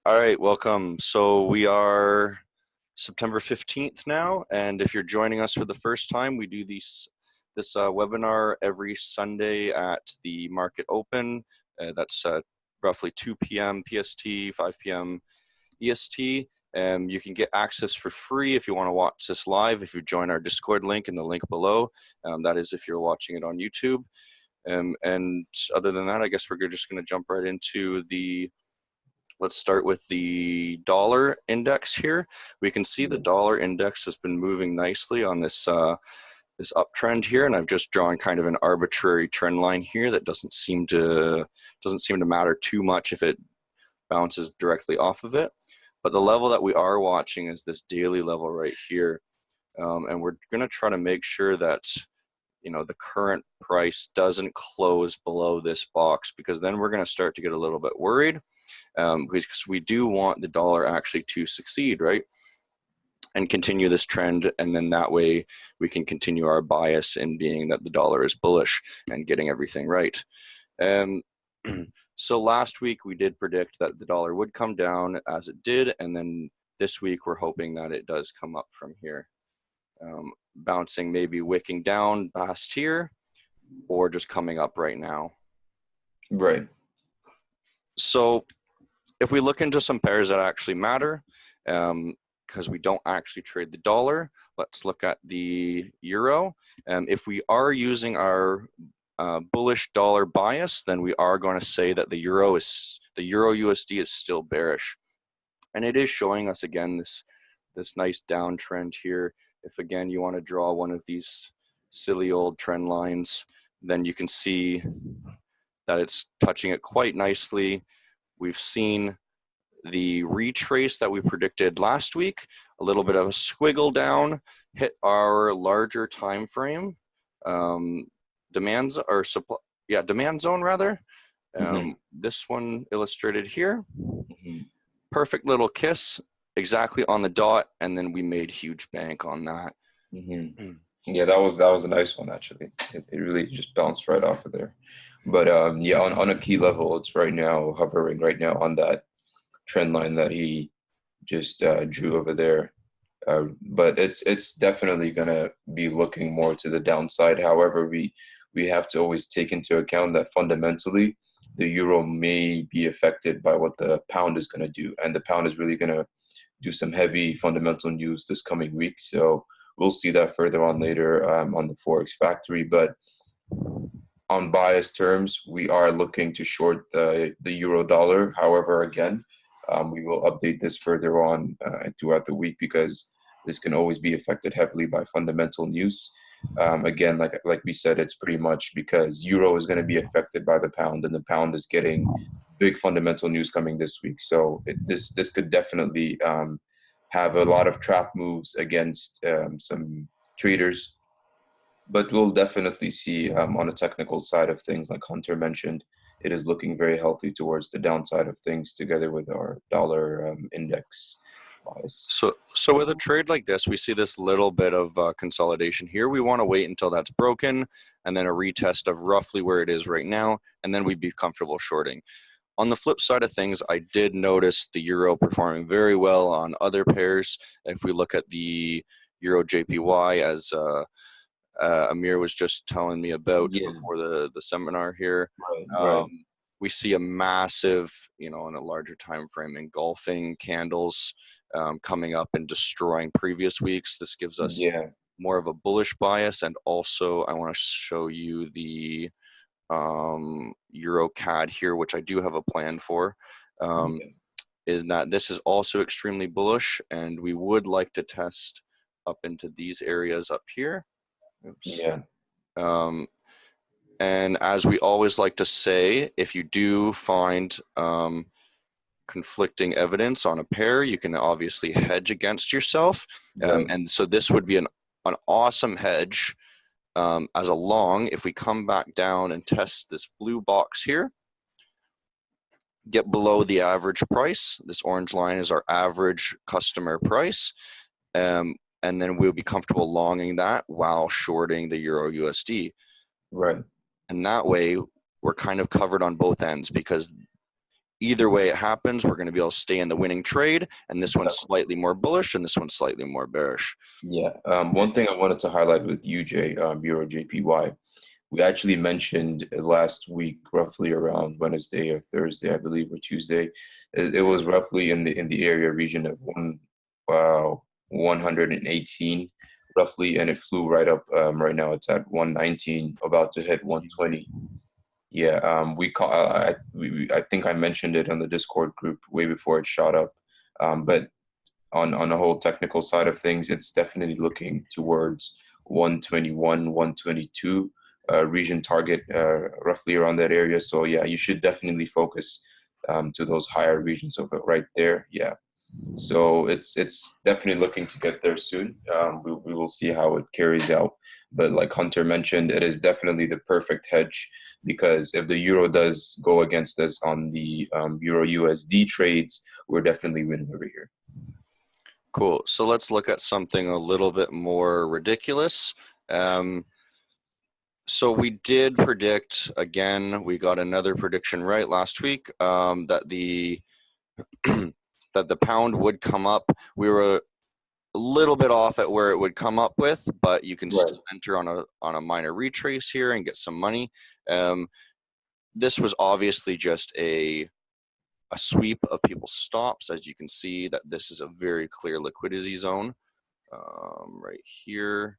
All right, welcome. So we are September 15th now, and if you're joining us for the first time, we do this webinar every Sunday at the market open. That's roughly 2 p.m. PST, 5 p.m. EST. You can get access for free if you want to watch this live, if you join our Discord link in the link below. That is if you're watching it on YouTube. And other than that, I guess we're just going to jump right into let's start with the dollar index here. We can see the dollar index has been moving nicely on this uptrend here, and I've just drawn kind of an arbitrary trend line here that doesn't seem to matter too much if it bounces directly off of it. But the level that we are watching is this daily level right here, and we're going to try to make sure that the current price doesn't close below this box, because then we're going to start to get a little bit worried, because we do want the dollar actually to succeed, right, and continue this trend, and then that way we can continue our bias in being that the dollar is bullish and getting everything right. So last week we did predict that the dollar would come down, as it did, and then this week we're hoping that it does come up from here, bouncing, maybe wicking down past here, or just coming up right now. Right. So if we look into some pairs that actually matter, because we don't actually trade the dollar, let's look at the euro. If we are using our bullish dollar bias, then we are going to say that the euro USD is still bearish, and it is showing us again this nice downtrend here. If again you want to draw one of these silly old trend lines, then you can see that it's touching it quite nicely. We've seen the retrace that we predicted last week, a little bit of a squiggle down, hit our larger time frame demand zone rather. This one illustrated here. Perfect little kiss, exactly on the dot, and then we made huge bank on that. Yeah, that was a nice one actually. It really just bounced right off of there. But yeah, on a key level, it's right now hovering right now on that trend line that he just drew over there. But it's definitely gonna be looking more to the downside. However, we have to always take into account that fundamentally the euro may be affected by what the pound is going to do, and the pound is really going to do some heavy fundamental news this coming week. So we'll see that further on later on the Forex Factory. But on bias terms, we are looking to short the euro dollar. However, again, we will update this further on throughout the week, because this can always be affected heavily by fundamental news. Again, like we said, it's pretty much because euro is going to be affected by the pound, and the pound is getting big fundamental news coming this week. So this could definitely have a lot of trap moves against some traders. But we'll definitely see on the technical side of things, like Hunter mentioned, it is looking very healthy towards the downside of things, together with our dollar index. So with a trade like this, we see this little bit of consolidation here. We want to wait until that's broken, and then a retest of roughly where it is right now, and then we'd be comfortable shorting. On the flip side of things, I did notice the euro performing very well on other pairs. If we look at the euro JPY, as Amir was just telling me about before the seminar here, Right. We see a massive, in a larger time frame, engulfing candles coming up and destroying previous weeks. This gives us more of a bullish bias. And also, I want to show you the Euro CAD here, which I do have a plan for, is that this is also extremely bullish, and we would like to test up into these areas up here. Oops. And as we always like to say, if you do find conflicting evidence on a pair, you can obviously hedge against yourself. And so this would be an awesome hedge as a long. If we come back down and test this blue box here, get below the average price. This orange line is our average customer price. And then we'll be comfortable longing that while shorting the Euro USD. Right. And that way, we're kind of covered on both ends, because either way it happens, we're going to be able to stay in the winning trade. And this one's Exactly. slightly more bullish and this one's slightly more bearish. Yeah. One thing I wanted to highlight with UJ, Euro JPY, we actually mentioned last week, roughly around Wednesday or Thursday, I believe, or Tuesday. It was roughly in the area region of 118, roughly, and it flew right up. Right now, it's at 119, about to hit 120. Yeah, I think I mentioned it on the Discord group way before it shot up. But on the whole technical side of things, it's definitely looking towards 121, 122 region target, roughly around that area. So yeah, you should definitely focus to those higher regions of it right there. Yeah. So it's definitely looking to get there soon. We will see how it carries out. But like Hunter mentioned, it is definitely the perfect hedge because if the euro does go against us on the euro USD trades, we're definitely winning over here. Cool. So let's look at something a little bit more ridiculous. So we did predict, again, we got another prediction right last week, that the that the pound would come up. We were a little bit off at where it would come up with, but you can Right. still enter on a minor retrace here and get some money. This was obviously just a sweep of people's stops. As you can see, that this is a very clear liquidity zone right here,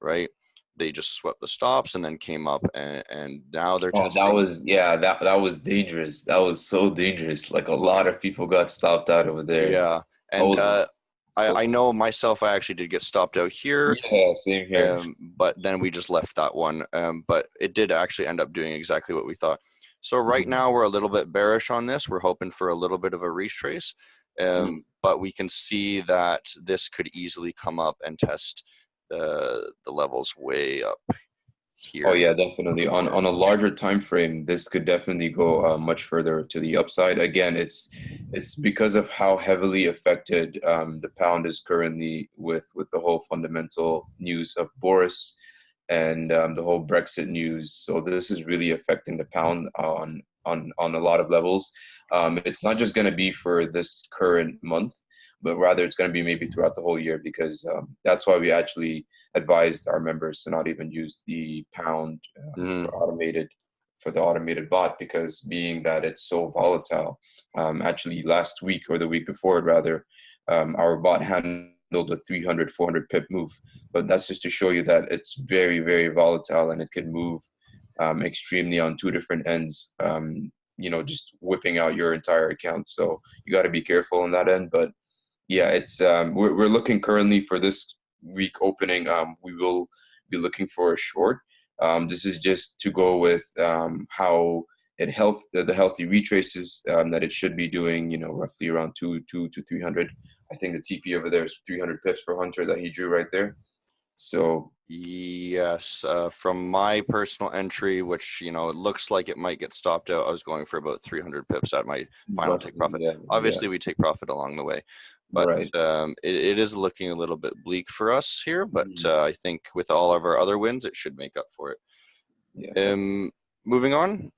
right? They just swept the stops and then came up, and now they're Oh, that testing. was that was dangerous. That was so dangerous. Like a lot of people got stopped out over there. Yeah, That and was so I know myself, I actually did get stopped out here, yeah, same here. but then we just left that one. But it did actually end up doing exactly what we thought. So right Mhm. now we're a little bit bearish on this. We're hoping for a little bit of a retrace, Mhm. but we can see that this could easily come up and test the levels way up Oh here. yeah, definitely. On a larger time frame, this could definitely go much further to the upside. Again, it's because of how heavily affected the pound is currently with the whole fundamental news of Boris and the whole Brexit news. So this is really affecting the pound on a lot of levels. It's not just going to be for this current month, but rather it's going to be maybe throughout the whole year because that's why we actually advised our members to not even use the pound Mm, for the automated bot because being that it's so volatile. Actually, last week or the week before, rather, our bot handled a 300, 400 pip move, but that's just to show you that it's very, very volatile and it can move extremely on two different ends. Just whipping out your entire account. So you got to be careful on that end. But yeah, it's we're looking currently for this week opening. We will be looking for a short. This is just to go with how the healthy retraces that it should be doing. Roughly around two to 300. I think the TP over there is 300 pips for Hunter that he drew right there. So yes, from my personal entry, which it looks like it might get stopped out. I was going for about 300 pips at my final take roughly, profit. yeah, yeah, Obviously, we take profit along the way, but right, it is looking a little bit bleak for us here. But mhm, I think with all of our other wins, it should make up for it. yeah, Um, moving on.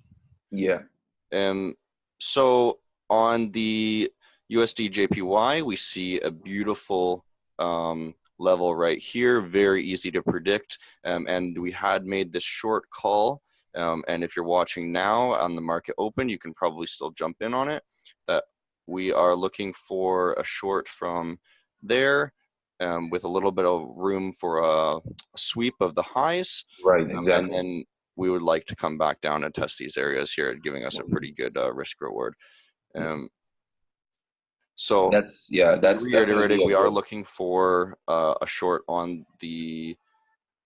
yeah, Um, so on the USD JPY, we see a beautiful level right here, very easy to predict. And we had made this short call. And if you're watching now on the market open, you can probably still jump in on it. That we are looking for a short from there with a little bit of room for a sweep of the highs. right, And exactly. then we would like to come back down and test these areas here, giving us a pretty good risk reward. Yeah, Um, so that's definitely reiterating, a we are good. looking for a short on the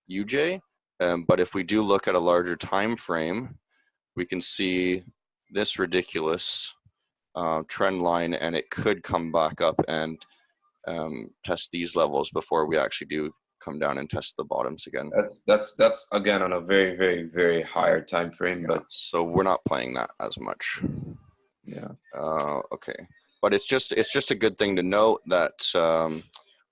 UJ, but if we do look at a larger time frame, we can see this ridiculous trend line, and it could come back up and test these levels before we actually do come down and test the bottoms again. That's again on a very, very, very higher time frame, Yeah, but so we're not playing that as much. yeah, Okay, but it's just a good thing to note that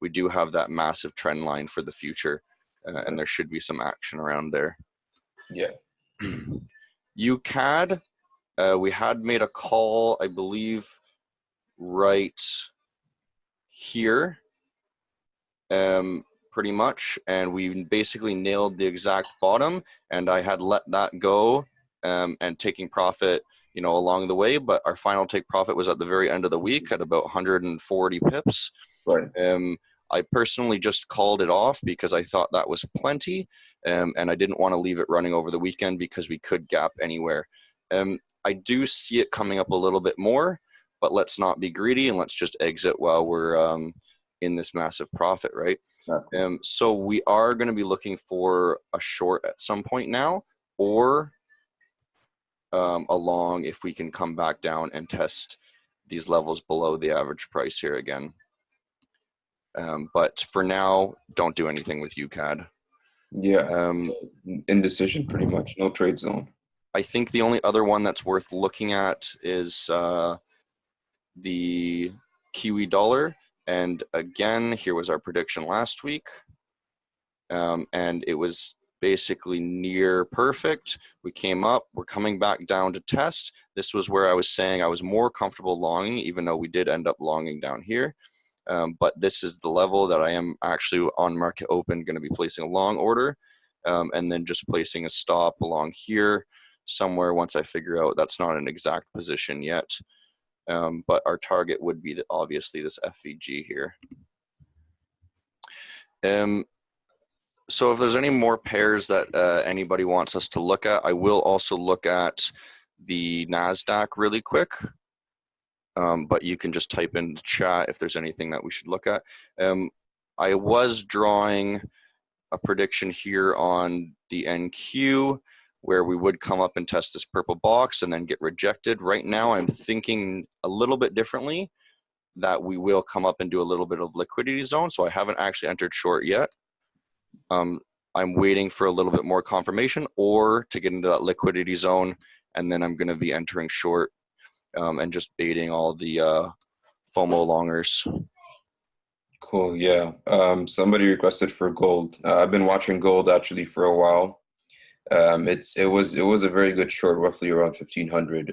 we do have that massive trend line for the future, and right, there should be some action around there. yeah, UCAD, We had made a call, I believe, right here, pretty much, and we basically nailed the exact bottom, and I had let that go, and taking profit, along the way, but our final take profit was at the very end of the week at about 140 pips. Right. I personally just called it off because I thought that was plenty, and I didn't want to leave it running over the weekend because we could gap anywhere. I do see it coming up a little bit more, but let's not be greedy and let's just exit while we're in this massive profit, right? Exactly. So we are going to be looking for a short at some point now, or a long if we can come back down and test these levels below the average price here again. But for now, don't do anything with UCAD. Yeah. Um, Indecision, pretty much. No trade zone. I think the only other one that's worth looking at is the Kiwi Dollar. And again, here was our prediction last week. And it was basically near perfect. We came up, we're coming back down to test. This was where I was saying I was more comfortable longing, even though we did end up longing down here. But this is the level that I am actually on market open going to be placing a long order, and then just placing a stop along here somewhere once I figure out that's not an exact position yet. But our target would be obviously this FVG here. So if there's any more pairs that anybody wants us to look at, I will also look at the NASDAQ really quick. But you can just type in the chat if there's anything that we should look at. I was drawing a prediction here on the NQ where we would come up and test this purple box and then get rejected. Right now, I'm thinking a little bit differently, that we will come up and do a little bit of liquidity zone. So I haven't actually entered short yet. I'm waiting for a little bit more confirmation or to get into that liquidity zone, and then I'm going to be entering short and just baiting all the FOMO longers. Cool. Yeah. Somebody requested for gold. I've been watching gold actually for a while. It was a very good short, roughly around 1500.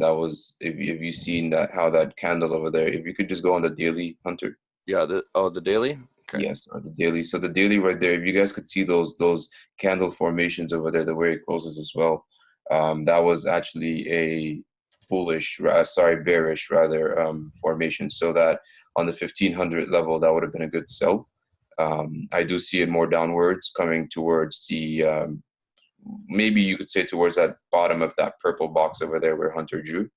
That was, if you seen that, how that candle over there, if you could just go on the daily, Hunter. Yeah. The daily. Okay. Yes, or the daily. So the daily right there, if you guys could see those candle formations over there, the way it closes as well, that was actually a bearish rather, formation. So that on the 1500 level, that would have been a good sell. I do see it more downwards, coming towards the maybe you could say towards that bottom of that purple box over there where Hunter drew.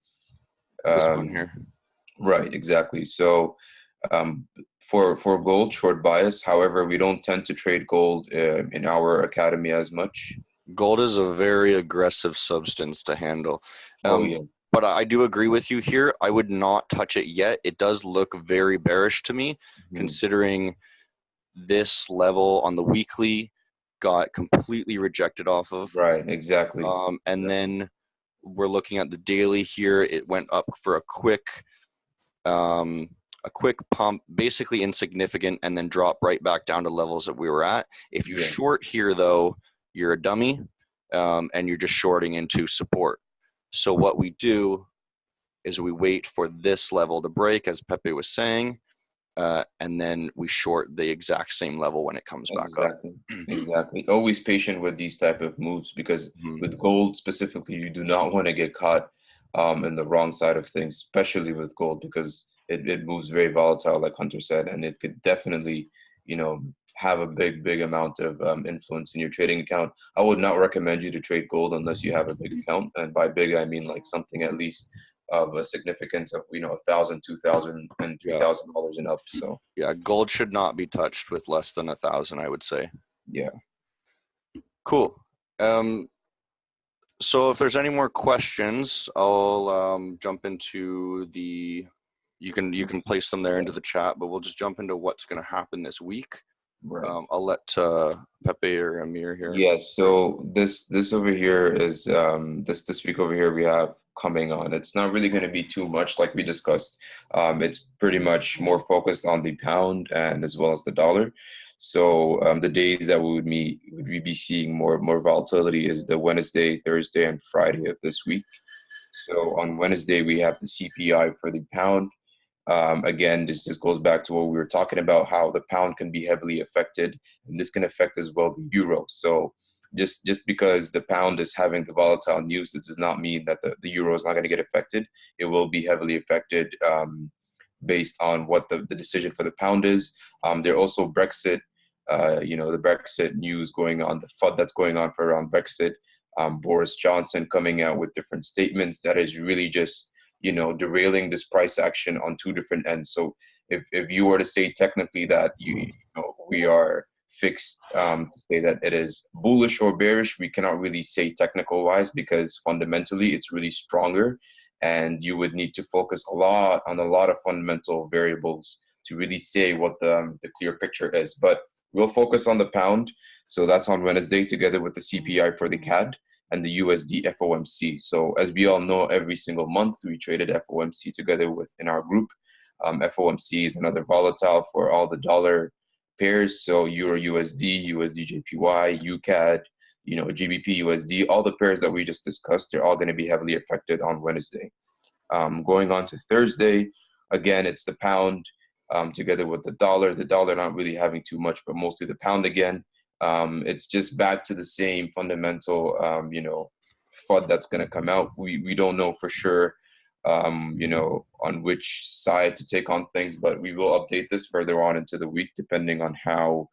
This one here. Right, exactly. So for gold, short bias. However, we don't tend to trade gold in our academy as much. Gold is a very aggressive substance to handle. Yeah. But I do agree with you here. I would not touch it yet. It does look very bearish to me, considering this level on the weekly got completely rejected off of. Right, exactly. And then we're looking at the daily here. It went up for a quick pump, basically insignificant, and then drop right back down to levels that we were at. If you short here, though, you're a dummy, and you're just shorting into support. So what we do is we wait for this level to break, as Pepe was saying, and then we short the exact same level when it comes back up. Exactly. Always patient with these type of moves, because with gold specifically, you do not want to get caught in the wrong side of things, especially with gold, because it moves very volatile, like Hunter said, and it could definitely, have a big amount of influence in your trading account. I would not recommend you to trade gold unless you have a big account, and by big I mean like something at least of a significance of $1,000, $2,000, and $3,000 and up. So yeah, gold should not be touched with less than 1,000, I would say. Yeah. Cool. So if there's any more questions, I'll jump into the. You can place them there into the chat, but we'll just jump into what's going to happen this week. Right. I'll let Pepe or Amir here. Yes. So this over here is this week over here we have coming on. It's not really going to be too much like we discussed. It's pretty much more focused on the pound and as well as the dollar. So the days that we would be seeing more volatility is the Wednesday, Thursday, and Friday of this week. So on Wednesday, we have the CPI for the pound. Again, this goes back to what we were talking about, how the pound can be heavily affected, and this can affect as well the euro. So just because the pound is having the volatile news, this does not mean that the euro is not going to get affected. It will be heavily affected based on what the decision for the pound is. There are also Brexit, the Brexit news going on, the FUD that's going on for around Brexit. Boris Johnson coming out with different statements that is really just derailing this price action on two different ends. So if you were to say technically that we are fixed to say that it is bullish or bearish, we cannot really say technical wise because fundamentally it's really stronger, and you would need to focus on a lot of fundamental variables to really say what the clear picture is. But we'll focus on the pound. So that's on Wednesday together with the CPI for the CAD and the USD FOMC. So as we all know, every single month we traded FOMC together in our group. FOMC is another volatile for all the dollar pairs. So Euro USD, USD JPY, UCAD, GBP USD, all the pairs that we just discussed, they're all going to be heavily affected on Wednesday. Going on to Thursday, again, it's the pound together with the dollar. The dollar not really having too much, but mostly the pound again. It's just back to the same fundamental, FUD that's going to come out. We don't know for sure, on which side to take on things, but we will update this further on into the week, depending on how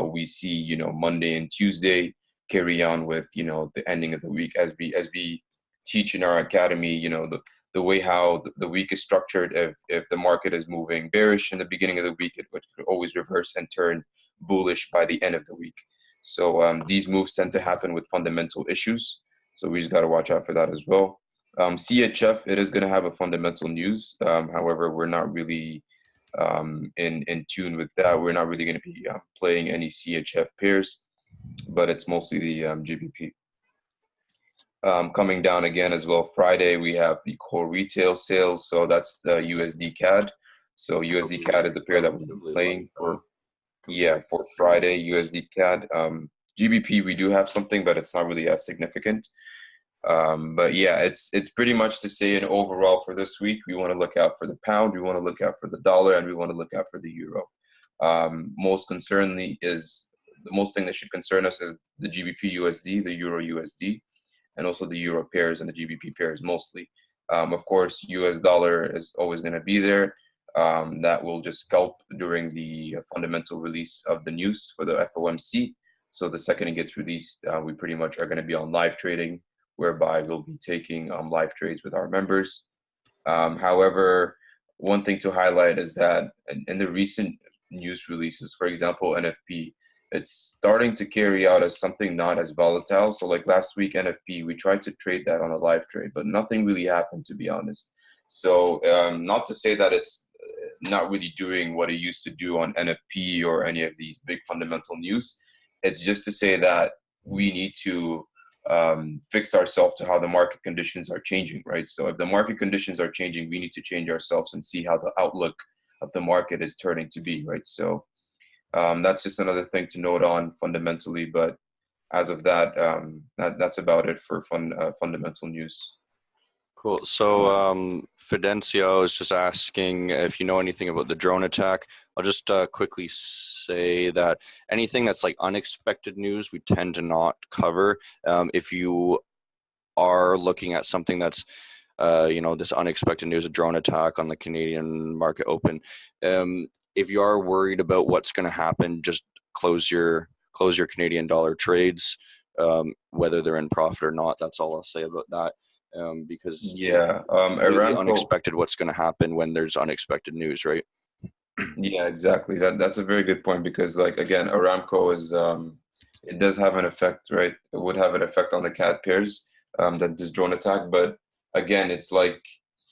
we see, Monday and Tuesday carry on with, the ending of the week as we teach in our academy, the way how the week is structured. If the market is moving bearish in the beginning of the week, it would always reverse and turn bullish by the end of the week. So these moves tend to happen with fundamental issues. So we just got to watch out for that as well. CHF, it is going to have a fundamental news. However, we're not really in tune with that. We're not really going to be playing any CHF pairs, but it's mostly the GBP. Coming down again as well, Friday, we have the core retail sales. So that's the USD CAD. So USD CAD is a pair that we've been playing for Friday, USD CAD. GBP, we do have something, but it's not really as significant. But yeah, it's pretty much to say, in overall for this week, we want to look out for the pound, we want to look out for the dollar, and we want to look out for the euro. Most thing that should concern us is the GBP USD, the euro USD, and also the euro pairs and the GBP pairs mostly. Of course, US dollar is always going to be there. That will just scalp during the fundamental release of the news for the FOMC. So the second it gets released, we pretty much are going to be on live trading, whereby we'll be taking live trades with our members. However, one thing to highlight is that in the recent news releases, for example, NFP, it's starting to carry out as something not as volatile. So like last week, NFP, we tried to trade that on a live trade, but nothing really happened, to be honest. So not to say that it's not really doing what it used to do on NFP or any of these big fundamental news. It's just to say that we need to fix ourselves to how the market conditions are changing, right? So if the market conditions are changing, we need to change ourselves and see how the outlook of the market is turning to be, right? So that's just another thing to note on fundamentally. But as of that, that's about it for fundamental news. Cool. So Fidencio is just asking if you know anything about the drone attack. I'll just quickly say that anything that's like unexpected news, we tend to not cover. If you are looking at something that's this unexpected news, a drone attack on the Canadian market open, if you are worried about what's going to happen, just close your Canadian dollar trades, whether they're in profit or not. That's all I'll say about that. Because it's completely unexpected what's going to happen when there's unexpected news, right? Yeah, exactly. That's a very good point, because, like, again, Aramco is it does have an effect, right? It would have an effect on the CAD pairs, that this drone attack. But again, it's like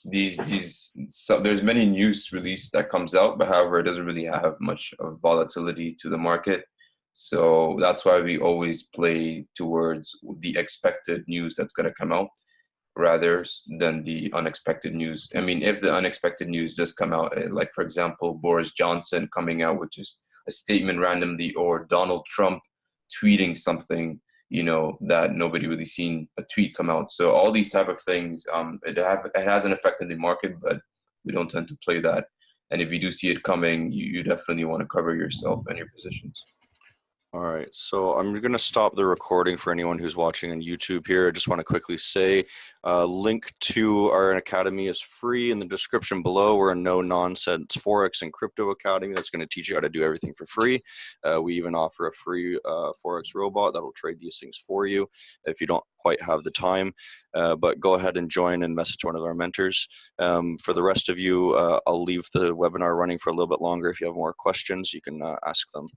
there's many news release that comes out, but however, it doesn't really have much of volatility to the market. So that's why we always play towards the expected news that's going to come out, rather than the unexpected news. I mean, if the unexpected news does come out, like for example, Boris Johnson coming out with just a statement randomly, or Donald Trump tweeting something, that nobody really seen a tweet come out. So all these type of things, it has an effect in the market, but we don't tend to play that. And if you do see it coming, you definitely want to cover yourself and your positions. All right, so I'm going to stop the recording for anyone who's watching on YouTube here. I just want to quickly say, link to our academy is free in the description below. We're a no-nonsense Forex and crypto academy that's going to teach you how to do everything for free. We even offer a free Forex robot that will trade these things for you if you don't quite have the time. But go ahead and join and message one of our mentors. For the rest of you, I'll leave the webinar running for a little bit longer. If you have more questions, you can ask them.